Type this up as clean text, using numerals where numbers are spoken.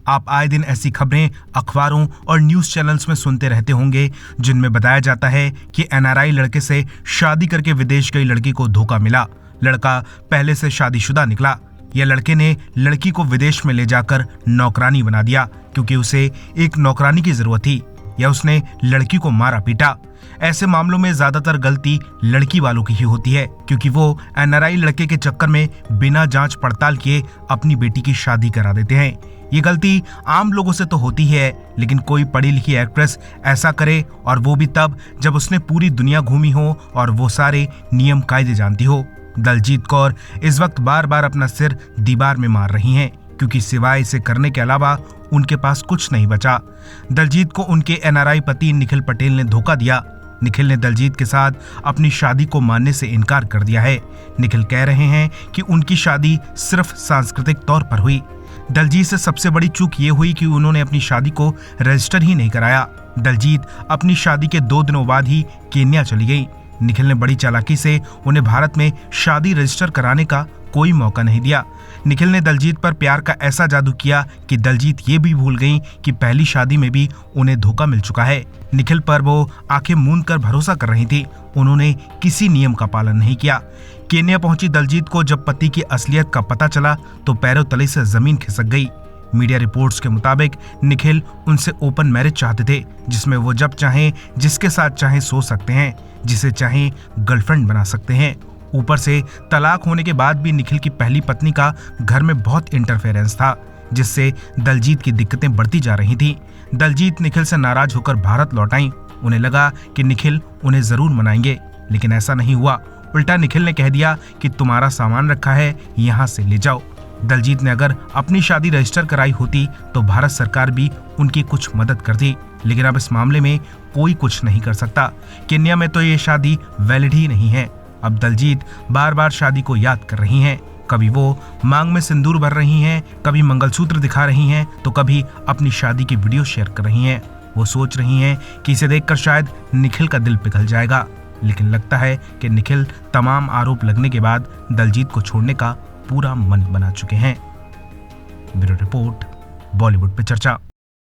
आप आए दिन ऐसी खबरें अखबारों और न्यूज चैनल्स में सुनते रहते होंगे जिनमें बताया जाता है कि एनआरआई लड़के से शादी करके विदेश गई लड़की को धोखा मिला। लड़का पहले से शादीशुदा निकला। यह लड़के ने लड़की को विदेश में ले जाकर नौकरानी बना दिया क्योंकि उसे एक नौकरानी की जरूरत थी, या उसने लड़की को मारा पीटा। ऐसे मामलों में ज्यादातर गलती लड़की वालों की ही होती है क्योंकि वो एनआरआई लड़के के चक्कर में बिना जांच पड़ताल किए अपनी बेटी की शादी करा देते हैं। ये गलती आम लोगों से तो होती है, लेकिन कोई पढ़ी लिखी एक्ट्रेस ऐसा करे और वो भी तब जब उसने पूरी दुनिया घूमी हो और वो सारे नियम कायदे जानती हो। दलजीत कौर इस वक्त बार बार अपना सिर दीवार में मार रही हैं क्योंकि सिवाय इसे करने के अलावा उनके पास कुछ नहीं बचा। दलजीत को उनके एनआरआई पति निखिल पटेल ने धोखा दिया। निखिल ने दलजीत के साथ अपनी शादी को मानने से इनकार कर दिया है। निखिल कह रहे हैं कि उनकी शादी सिर्फ सांस्कृतिक तौर पर हुई। दलजीत से सबसे बड़ी चूक ये हुई कि उन्होंने अपनी शादी को रजिस्टर ही नहीं कराया। दलजीत अपनी शादी के 2 दिनों बाद ही केन्या चली गई। निखिल ने बड़ी चालाकी से उन्हें भारत में शादी रजिस्टर कराने का कोई मौका नहीं दिया। निखिल ने दलजीत पर प्यार का ऐसा जादू किया कि दलजीत ये भी भूल गई कि पहली शादी में भी उन्हें धोखा मिल चुका है। निखिल पर वो आंखें मूंद कर भरोसा कर रही थी। उन्होंने किसी नियम का पालन नहीं किया। केन्या पहुंची दलजीत को जब पति की असलियत का पता चला तो पैरों तले से जमीन खिसक गई। मीडिया रिपोर्ट्स के मुताबिक निखिल उनसे ओपन मैरिज चाहते थे, जिसमें वो जब चाहें जिसके साथ चाहें सो सकते हैं, जिसे चाहें गर्लफ्रेंड बना सकते हैं। ऊपर से तलाक होने के बाद भी निखिल की पहली पत्नी का घर में बहुत इंटरफेरेंस था, जिससे दलजीत की दिक्कतें बढ़ती जा रही थीं। दलजीत निखिल से नाराज होकर भारत लौट आईं। उन्हें लगा कि निखिल उन्हें जरूर मनाएंगे, लेकिन ऐसा नहीं हुआ। उल्टा निखिल ने कह दिया कि तुम्हारा सामान रखा है, यहाँ से ले जाओ। दलजीत ने अगर अपनी शादी रजिस्टर कराई होती तो भारत सरकार भी उनकी कुछ मदद करती, लेकिन अब इस मामले में कोई कुछ नहीं कर सकता। केन्या में तो ये शादी वैलिड ही नहीं है। अब दलजीत बार बार शादी को याद कर रही हैं। कभी वो मांग में सिंदूर भर रही हैं, कभी मंगलसूत्र दिखा रही हैं, तो कभी अपनी शादी की वीडियो शेयर कर रही हैं। वो सोच रही हैं कि इसे देखकर शायद निखिल का दिल पिघल जाएगा, लेकिन लगता है कि निखिल तमाम आरोप लगने के बाद दलजीत को छोड़ने का पूरा मन बना चुके हैं। ब्यूरो रिपोर्ट, बॉलीवुड पे चर्चा।